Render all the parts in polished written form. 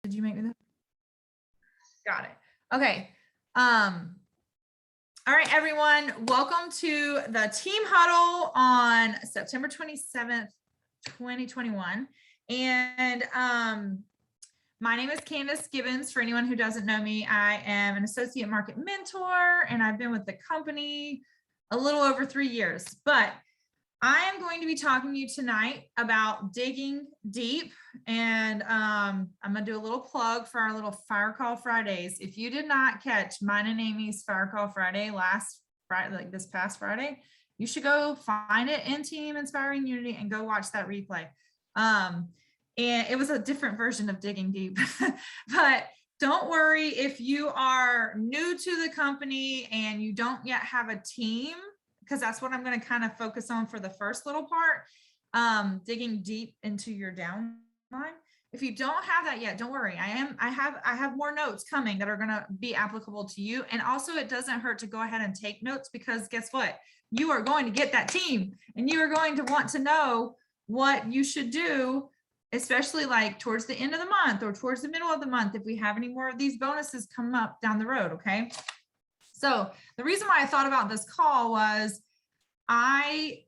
Did you make me that? Got it. Okay. All right, everyone. Welcome to the team huddle on September 27th, 2021. And my name is Candace Gibbons. For anyone who doesn't know me, I am an associate market mentor, and I've been with the company a little over 3 years. But I am going to be talking to you tonight about digging deep, and I'm going to do a little plug for our little Fire Call Fridays. If you did not catch mine and Amy's Fire Call Friday last Friday, like this past Friday, you should go find it in Team Inspiring Unity and go watch that replay. And it was a different version of digging deep, but don't worry if you are new to the company and you don't yet have a team, because that's what I'm going to kind of focus on for the first little part, digging deep into your downline. If you don't have that yet, don't worry. I have more notes coming that are going to be applicable to you. And also it doesn't hurt to go ahead and take notes, because guess what? You are going to get that team and you are going to want to know what you should do, especially like towards the end of the month or towards the middle of the month, if we have any more of these bonuses come up down the road. Okay. So the reason why I thought about this call was I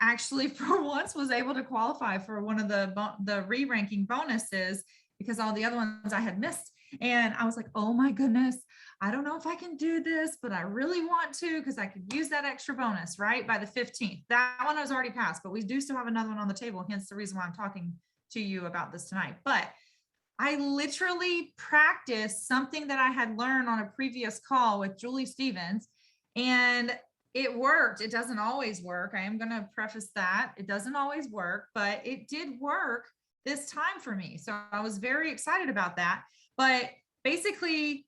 actually for once was able to qualify for one of the re-ranking bonuses, because all the other ones I had missed. And I was like, oh my goodness, I don't know if I can do this, but I really want to, because I could use that extra bonus, right? By the 15th. That one has already passed, but we do still have another one on the table. Hence the reason why I'm talking to you about this tonight. But I literally practiced something that I had learned on a previous call with Julie Stevens, and it worked. It doesn't always work. I am going to preface that. It doesn't always work, but it did work this time for me. So I was very excited about that. But basically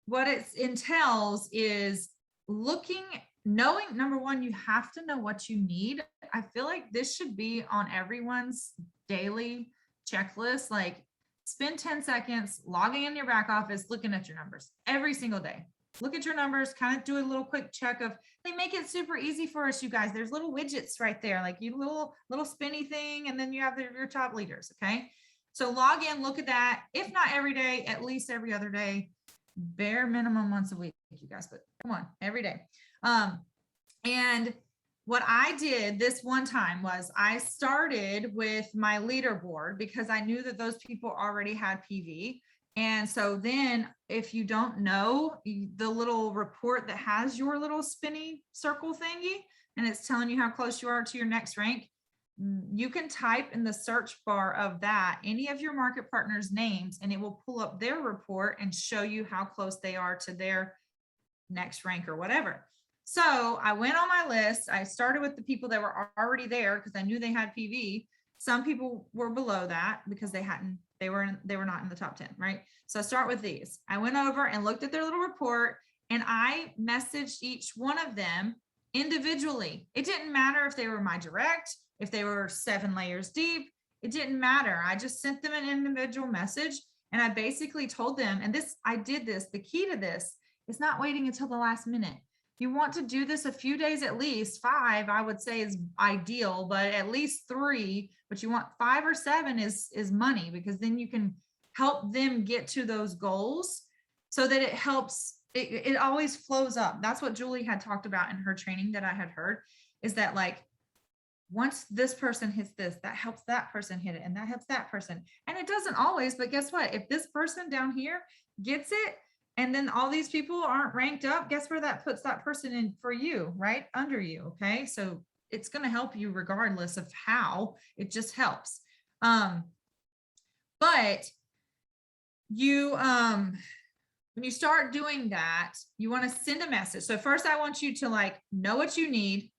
what it entails is knowing, number one, you have to know what you need. I feel like this should be on everyone's daily checklist. Like, spend 10 seconds logging in your back office, looking at your numbers every single day. Look at your numbers, kind of do a little quick check of, they make it super easy for us, you guys. There's little widgets right there, like you little spinny thing, and then you have your top leaders, okay? So log in, look at that. If not every day, at least every other day, bare minimum once a week, you guys, but come on, every day. And what I did this one time was I started with my leaderboard, because I knew that those people already had PV. And so then if you don't know the little report that has your little spinny circle thingy, and it's telling you how close you are to your next rank, you can type in the search bar of that any of your market partners' names, and it will pull up their report and show you how close they are to their next rank or whatever. So I went on my list. I started with the people that were already there, because I knew they had PV. Some people were below that because they were not in the top 10, right? So I start with these. I went over and looked at their little report, and I messaged each one of them individually. It didn't matter if they were my direct, if they were 7 layers deep, it didn't matter. I just sent them an individual message, and I basically told them, and I did this, the key to this is not waiting until the last minute. You want to do this a few days, at least 5, I would say is ideal, but at least 3, but you want 5 or 7 is money, because then you can help them get to those goals, so that it helps, it always flows up. That's what Julie had talked about in her training that I had heard, is that like, once this person hits this, that helps that person hit it, and that helps that person. And it doesn't always, but guess what? If this person down here gets it, and then all these people aren't ranked up, guess where that puts that person in for you, right under you. Okay. So it's going to help you regardless of how, it just helps. But you, when you start doing that, you want to send a message. So first I want you to like know what you need.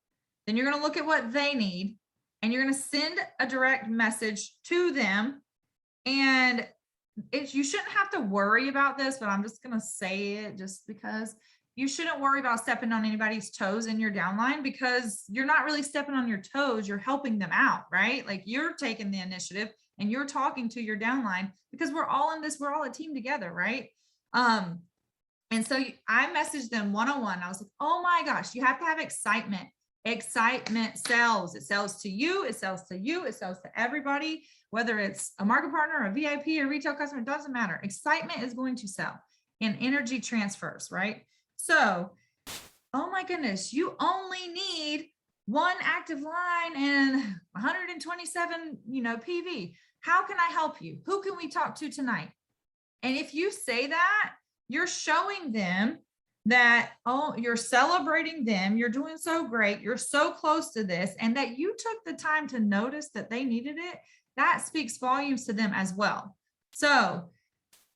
Then you're going to look at what they need, and you're going to send a direct message to them. And you shouldn't have to worry about this, but I'm just going to say it just because you shouldn't worry about stepping on anybody's toes in your downline, because you're not really stepping on your toes. You're helping them out, right? Like, you're taking the initiative and you're talking to your downline, because we're all in this, we're all a team together, right? And so I messaged them one-on-one. I was like, oh my gosh, you have to have excitement Excitement sells. It sells to you. It sells to you. It sells to everybody, whether it's a market partner, a VIP, a retail customer, it doesn't matter. Excitement is going to sell, and energy transfers, right? So, oh my goodness, you only need one active line and 127, PV. How can I help you? Who can we talk to tonight? And if you say that, you're showing them that, oh, you're celebrating them. You're doing so great. You're so close to this, and that you took the time to notice that they needed it. That speaks volumes to them as well. So,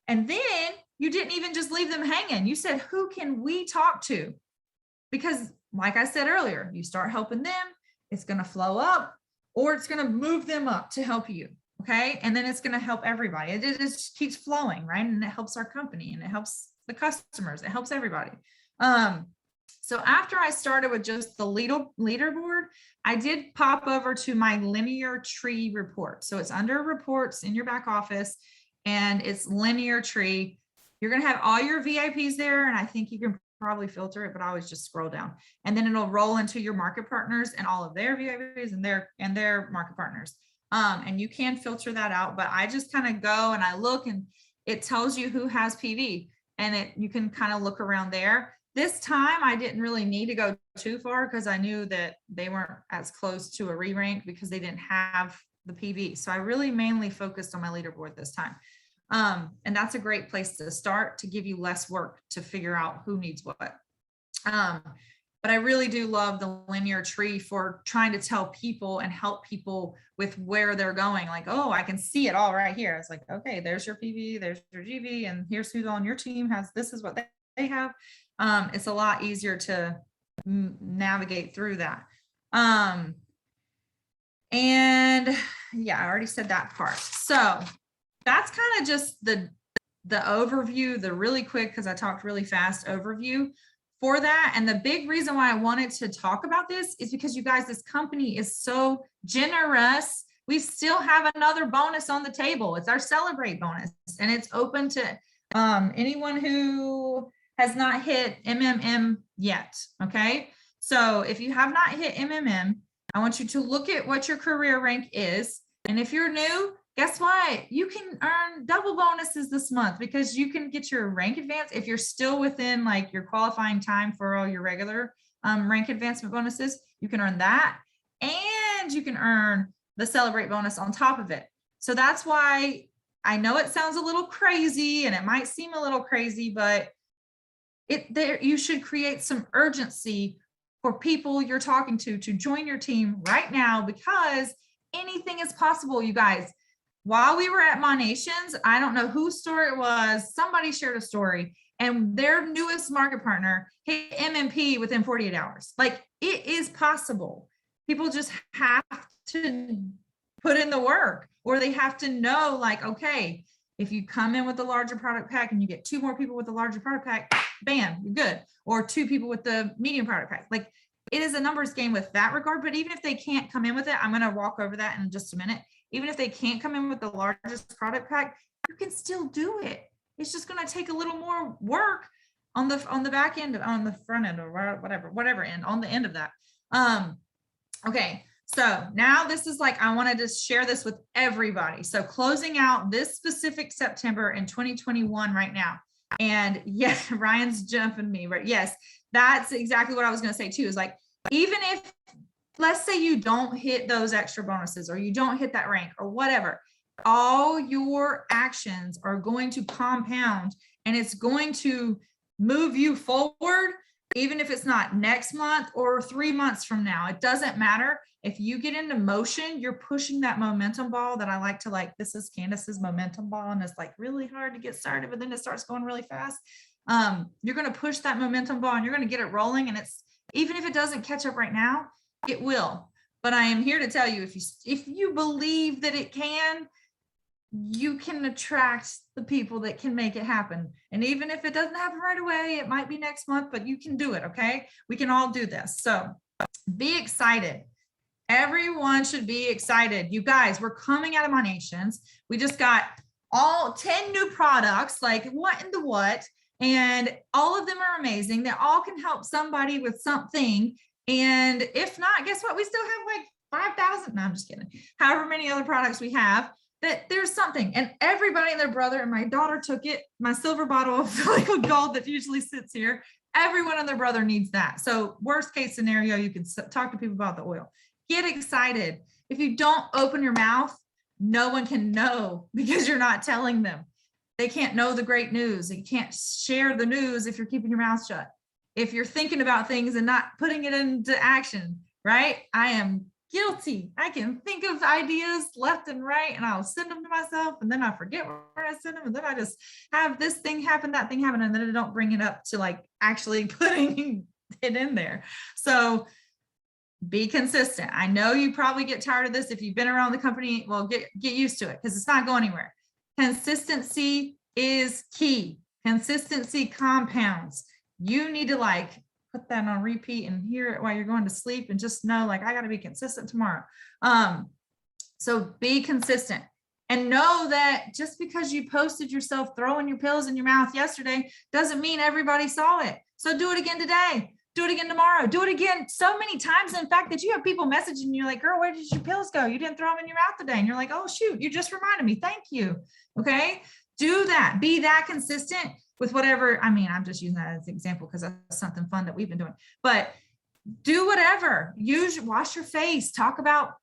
and then you didn't even just leave them hanging. You said, who can we talk to? Because like I said earlier, you start helping them, it's going to flow up, or it's going to move them up to help you. Okay. And then it's going to help everybody. It just keeps flowing, right? And it helps our company, and it helps the customers. It helps everybody. So after I started with just the leaderboard, I did pop over to my linear tree report. So it's under reports in your back office, and it's linear tree. You're going to have all your VIPs there, and I think you can probably filter it, but I always just scroll down, and then it'll roll into your market partners and all of their VIPs and their market partners. And you can filter that out, but I just kind of go and I look, and it tells you who has PV, and you can kind of look around there. This time I didn't really need to go too far, because I knew that they weren't as close to a re-rank because they didn't have the PV. So I really mainly focused on my leaderboard this time. And that's a great place to start, to give you less work to figure out who needs what. But I really do love the linear tree for trying to tell people and help people with where they're going. Like, oh, I can see it all right here. It's like, okay, there's your PV, there's your GV, and here's who's on your team this is what they have. It's a lot easier to navigate through that. And yeah, I already said that part. So that's kind of just the overview, the really quick, because I talked really fast overview for that. And the big reason why I wanted to talk about this is because, you guys, this company is so generous. We still have another bonus on the table. It's our Celebrate bonus, and it's open to anyone who has not hit MMM yet. Okay. So if you have not hit MMM, I want you to look at what your career rank is. And if you're new, guess what? You can earn double bonuses this month, because you can get your rank advance if you're still within like your qualifying time for all your regular rank advancement bonuses. You can earn that, and you can earn the Celebrate bonus on top of it. So that's why I know it sounds a little crazy, and it might seem a little crazy, but you should create some urgency for people you're talking to join your team right now, because anything is possible, you guys. While we were at Mon Nations, I don't know whose story it was. Somebody shared a story, and their newest market partner hit MMP within 48 hours. Like, it is possible. People just have to put in the work, or they have to know, like, okay, if you come in with the larger product pack and you get 2 more people with the larger product pack, bam, you're good. Or 2 people with the medium product pack. Like, it is a numbers game with that regard. But even if they can't come in with it, I'm going to walk over that in just a minute. Even if they can't come in with the largest product pack, you can still do it. It's just going to take a little more work on the back end, on the front end, or whatever end, on the end of that. Okay. So now this is like, I wanted to share this with everybody. So closing out this specific September in 2021 right now. And yes, Ryan's jumping me, right? Yes, that's exactly what I was going to say too, is like, even if, let's say you don't hit those extra bonuses, or you don't hit that rank or whatever, all your actions are going to compound, and it's going to move you forward, even if it's not next month or 3 months from now. It doesn't matter. If you get into motion, you're pushing that momentum ball that I like to, like, this is Candace's momentum ball, and it's like really hard to get started, but then it starts going really fast. You're going to push that momentum ball, and you're going to get it rolling. And it's, even if it doesn't catch up right now, it will. But I am here to tell you, if you believe that it can, you can attract the people that can make it happen. And even if it doesn't happen right away, it might be next month, but you can do it. Okay. We can all do this. So be excited. Everyone should be excited. You guys, we're coming out of Mon Nations. We just got all 10 new products, like what in the what, and all of them are amazing. They all can help somebody with something. And if not, guess what? We still have like 5,000. No, I'm just kidding. However many other products we have, that there's something. And everybody and their brother, and my daughter took it, my silver bottle of liquid gold that usually sits here. Everyone and their brother needs that. So worst case scenario, you can talk to people about the oil. Get excited. If you don't open your mouth, no one can know because you're not telling them. They can't know the great news. You can't share the news if you're keeping your mouth shut. If you're thinking about things and not putting it into action, right? I am guilty. I can think of ideas left and right, and I'll send them to myself, and then I forget where I sent them, and then I just have this thing happen, that thing happen, and then I don't bring it up to like actually putting it in there. So be consistent. I know you probably get tired of this. If you've been around the company, well, get used to it because it's not going anywhere. Consistency is key. Consistency compounds. You need to like put that on repeat and hear it while you're going to sleep and just know like, I got to be consistent tomorrow. So be consistent and know that just because you posted yourself throwing your pills in your mouth yesterday doesn't mean everybody saw it. So do it again today. Do it again tomorrow. Do it again so many times. In fact, that you have people messaging you like, girl, where did your pills go? You didn't throw them in your mouth today. And you're like, oh, shoot, you just reminded me. Thank you. Okay. Do that. Be that consistent with whatever. I mean, I'm just using that as an example because that's something fun that we've been doing, but do whatever. Wash your face, talk about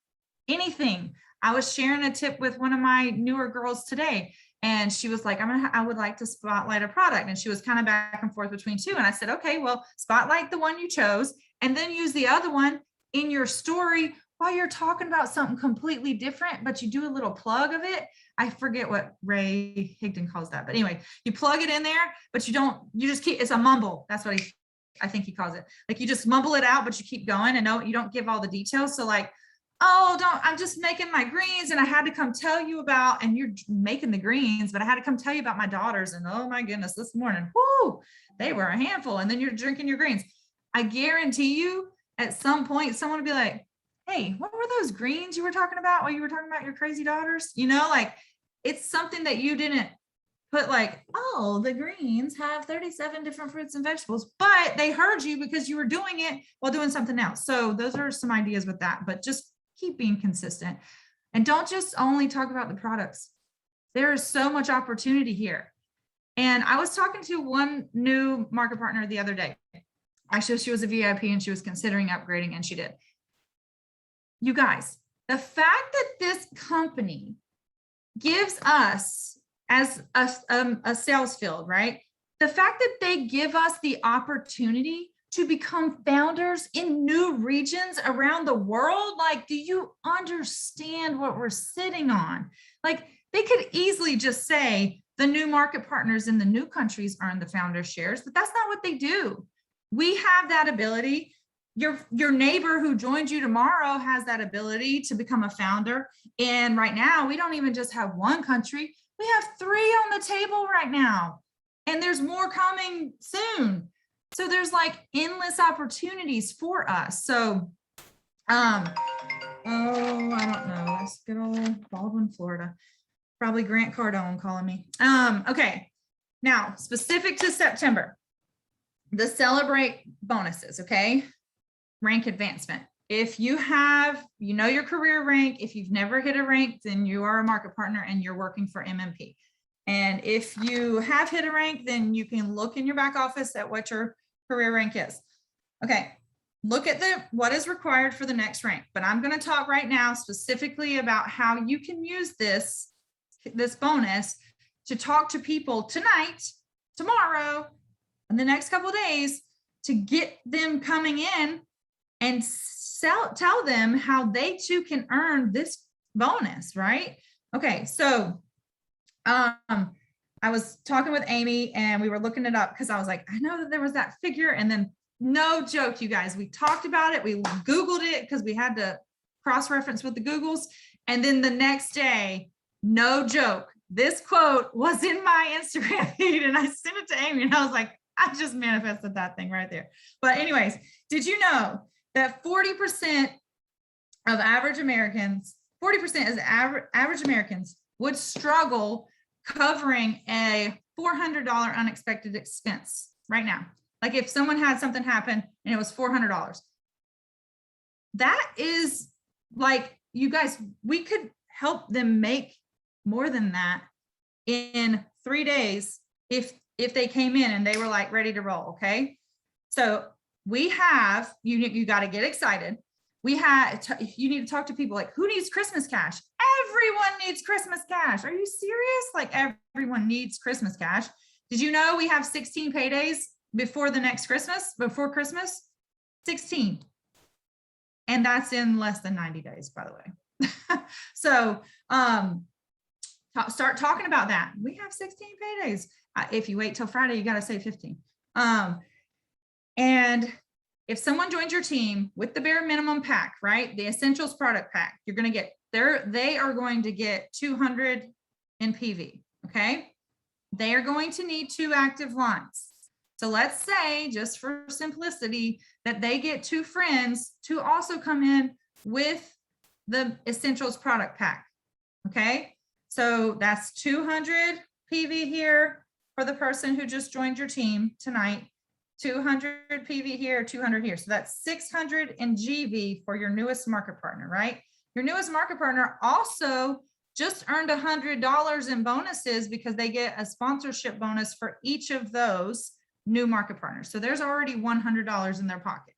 anything. I was sharing a tip with one of my newer girls today. And she was like, I would like to spotlight a product. And she was kind of back and forth between two. And I said, okay, well, spotlight the one you chose and then use the other one in your story while you're talking about something completely different, but you do a little plug of it. I forget what Ray Higdon calls that. But anyway, you plug it in there, but you just keep, it's a mumble. That's what I think he calls it. Like you just mumble it out, but you keep going and you don't give all the details. So like, oh, I'm just making my greens and I had to come tell you about, and you're making the greens, but I had to come tell you about my daughters. And oh my goodness, this morning, whoo, they were a handful. And then you're drinking your greens. I guarantee you at some point, someone will be like, hey, what were those greens you were talking about while you were talking about your crazy daughters? Like it's something that you didn't put like, oh, the greens have 37 different fruits and vegetables, but they heard you because you were doing it while doing something else. So those are some ideas with that, but just keep being consistent and don't just only talk about the products. There is so much opportunity here. And I was talking to one new market partner the other day. Actually, she was a VIP and she was considering upgrading and she did. You guys, the fact that this company gives us as a sales field, right? The fact that they give us the opportunity to become founders in new regions around the world. Like, do you understand what we're sitting on? Like, they could easily just say the new market partners in the new countries earn the founder shares, but that's not what they do. We have that ability. Your neighbor who joins you tomorrow has that ability to become a founder. And right now, we don't even just have one country. We have 3 on the table right now. And there's more coming soon. So there's like endless opportunities for us. So, I don't know. Let's good old Baldwin, Florida. Probably Grant Cardone calling me. Okay. Now, specific to September, the Celebrate bonuses, okay? Rank advancement. If you have, your career rank, if you've never hit a rank, then you are a market partner and you're working for MMP. And if you have hit a rank, then you can look in your back office at what your career rank is. Okay, look at what is required for the next rank. But I'm going to talk right now specifically about how you can use this bonus to talk to people tonight, tomorrow, and the next couple of days to get them coming in and tell them how they too can earn this bonus, right? Okay, so I was talking with Amy and we were looking it up because I was like, I know that there was that figure. And then no joke, you guys, we talked about it. We Googled it because we had to cross-reference with the Googles. And then the next day, no joke, this quote was in my Instagram feed and I sent it to Amy and I was like, I just manifested that thing right there. But anyways, did you know that 40% of average Americans, 40% of average Americans would struggle covering a $400 unexpected expense right now? Like if someone had something happen and it was $400, that is like, you guys, we could help them make more than that in 3 days if they came in and they were like ready to roll. Okay. So we have, you got to get excited. We had, you need to talk to people like, who needs Christmas cash? Everyone needs Christmas cash. Are you serious? Like, everyone needs Christmas cash. Did you know we have 16 paydays before the next Christmas, before Christmas? 16. And that's in less than 90 days, by the way. So start talking about that. We have 16 paydays. If you wait till Friday, you got to say 15. And if someone joins your team with the bare minimum pack, right, the essentials product pack, you're going to get there. They are going to get 200 in PV. Okay. They are going to need 2 active lines. So let's say, just for simplicity, that they get 2 friends to also come in with the essentials product pack. Okay. So that's 200 PV here for the person who just joined your team tonight. 200 PV here, 200 here. So that's 600 in GV for your newest market partner, right? Your newest market partner also just earned $100 in bonuses because they get a sponsorship bonus for each of those new market partners. So there's already $100 in their pocket.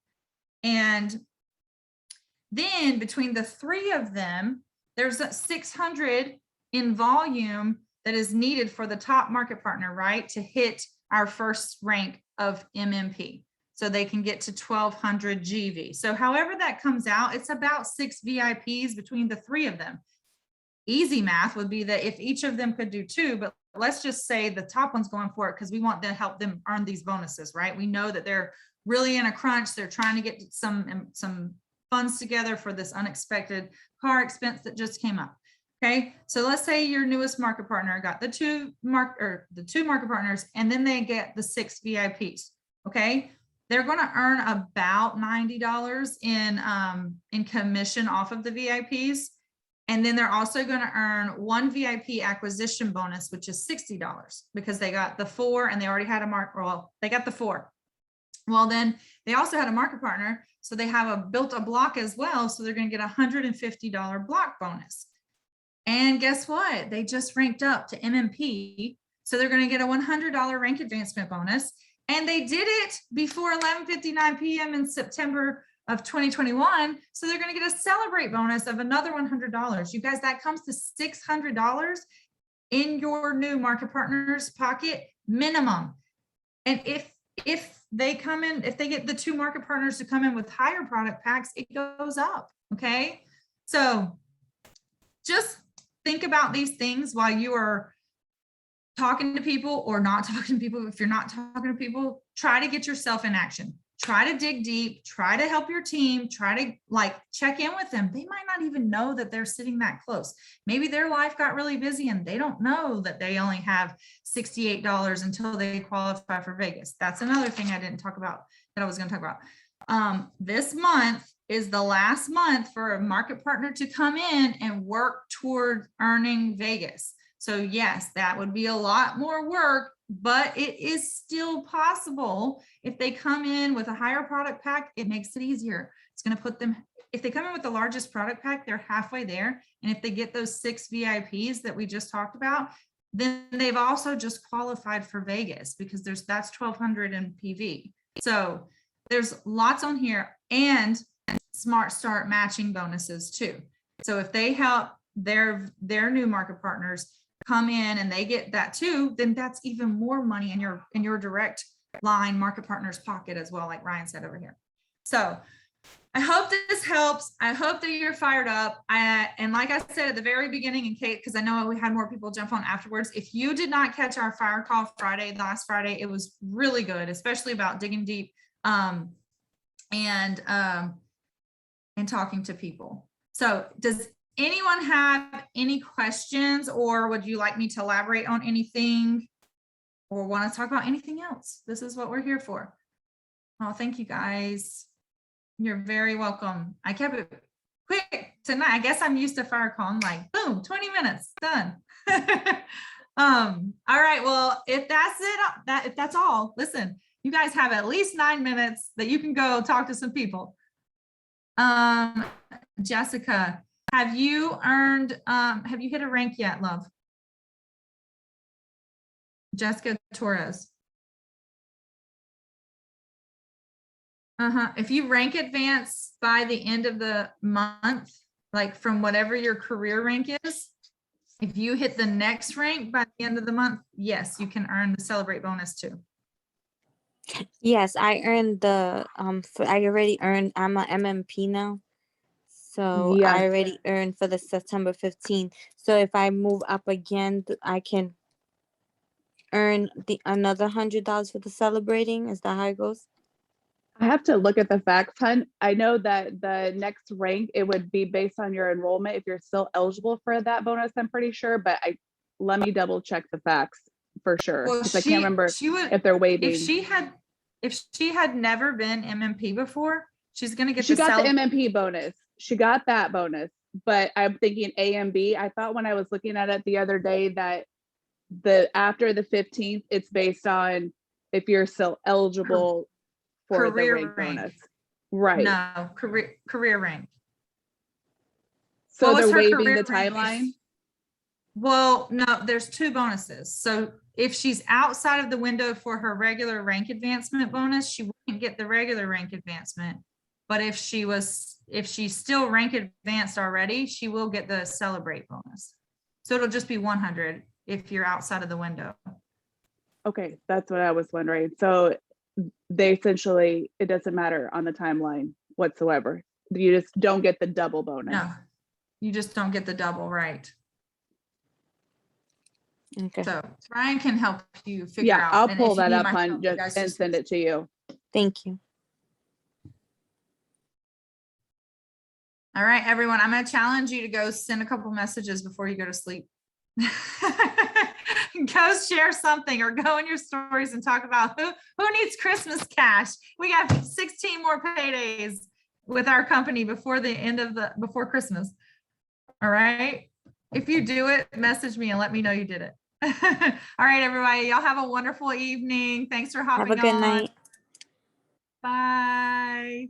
And then between the 3 of them, there's a 600 in volume that is needed for the top market partner, right, to hit our first rank of MMP. So they can get to 1200 GV. So however that comes out, it's about 6 VIPs between the 3 of them. Easy math would be that if each of them could do 2, but let's just say the top one's going for it because we want to help them earn these bonuses, right? We know that they're really in a crunch. They're trying to get some funds together for this unexpected car expense that just came up. Okay, so let's say your newest market partner got the 2 market partners, and then they get the 6 VIPs. Okay, they're going to earn about $90 in commission off of the VIPs. And then they're also going to earn 1 VIP acquisition bonus, which is $60 because they got the 4 and they already had a market. Well, they got the 4. Well, then they also had a market partner. So they have built a block as well. So they're going to get a $150 block bonus. And guess what? They just ranked up to MMP. So they're going to get a $100 rank advancement bonus. And they did it before 11:59 p.m. in September of 2021. So they're going to get a celebrate bonus of another $100. You guys, that comes to $600 in your new market partner's pocket minimum. And if they come in, if they get the 2 market partners to come in with higher product packs, it goes up. Okay. So just think about these things while you are talking to people or not talking to people. If you're not talking to people, try to get yourself in action. Try to dig deep, try to help your team, try to check in with them. They might not even know that they're sitting that close. Maybe their life got really busy and they don't know that they only have $68 until they qualify for Vegas. That's another thing I didn't talk about that I was going to talk about. This month is the last month for a market partner to come in and work toward earning Vegas. So yes, that would be a lot more work, but it is still possible. If they come in with a higher product pack, it makes it easier. It's going to put them, if they come in with the largest product pack, they're halfway there. And if they get those 6 VIPs that we just talked about, then they've also just qualified for Vegas because that's 1200 in PV. So there's lots on here, and Smart Start matching bonuses too. So if they help their new market partners come in and they get that too, then that's even more money in your direct line market partners pocket as well, like Ryan said over here. So I hope this helps. I hope that you're fired up. And like I said at the very beginning, in case, because I know we had more people jump on afterwards, if you did not catch our Fire Call Friday, last Friday, it was really good, especially about digging deep and talking to people. So does anyone have any questions, or would you like me to elaborate on anything, or want to talk about anything else? This is what we're here for. Oh, thank you guys. You're very welcome. I kept it quick tonight. I guess I'm used to Fire Call. I'm like, boom, 20 minutes, done. All right, well, if that's it, if that's all, listen, you guys have at least 9 minutes that you can go talk to some people. Jessica, have you hit a rank yet, love? Jessica Torres. If you rank advance by the end of the month, like from whatever your career rank is, if you hit the next rank by the end of the month, yes, you can earn the celebrate bonus too. Yes, I earned the I already earned. I'm a MMP now, so I Yes. already earned for the September 15th. So if I move up again, I can earn another $100 for the celebrating. Is that how it goes? I have to look at the facts, hun. I know that the next rank, it would be based on your enrollment if you're still eligible for that bonus, I'm pretty sure, but let me double check the facts for sure. Well, Because I can't remember if they're waiving. if she had never been MMP before, she's gonna get She got the MMP bonus. She got that bonus, but I'm thinking A and B. I thought when I was looking at it the other day that after the 15th, it's based on if you're still eligible for the rank bonus. Right. No, career rank. So they're waiving the timeline? Well, no, there's two bonuses. So if she's outside of the window for her regular rank advancement bonus, she wouldn't get the regular rank advancement. But if she's still rank advanced already, she will get the celebrate bonus. So it'll just be 100 if you're outside of the window. Okay, that's what I was wondering. So they essentially, it doesn't matter on the timeline whatsoever. You just don't get the double bonus. No, you just don't get the double, right? Okay. So Ryan can help you figure out. Yeah, I'll pull that up on and send it to you. Thank you. All right, everyone, I'm going to challenge you to go send a couple messages before you go to sleep. Go share something or go in your stories and talk about who needs Christmas cash. We got 16 more paydays with our company before Christmas. All right. If you do it, message me and let me know you did it. All right, everybody. Y'all have a wonderful evening. Thanks for hopping on. Have a good night. Bye.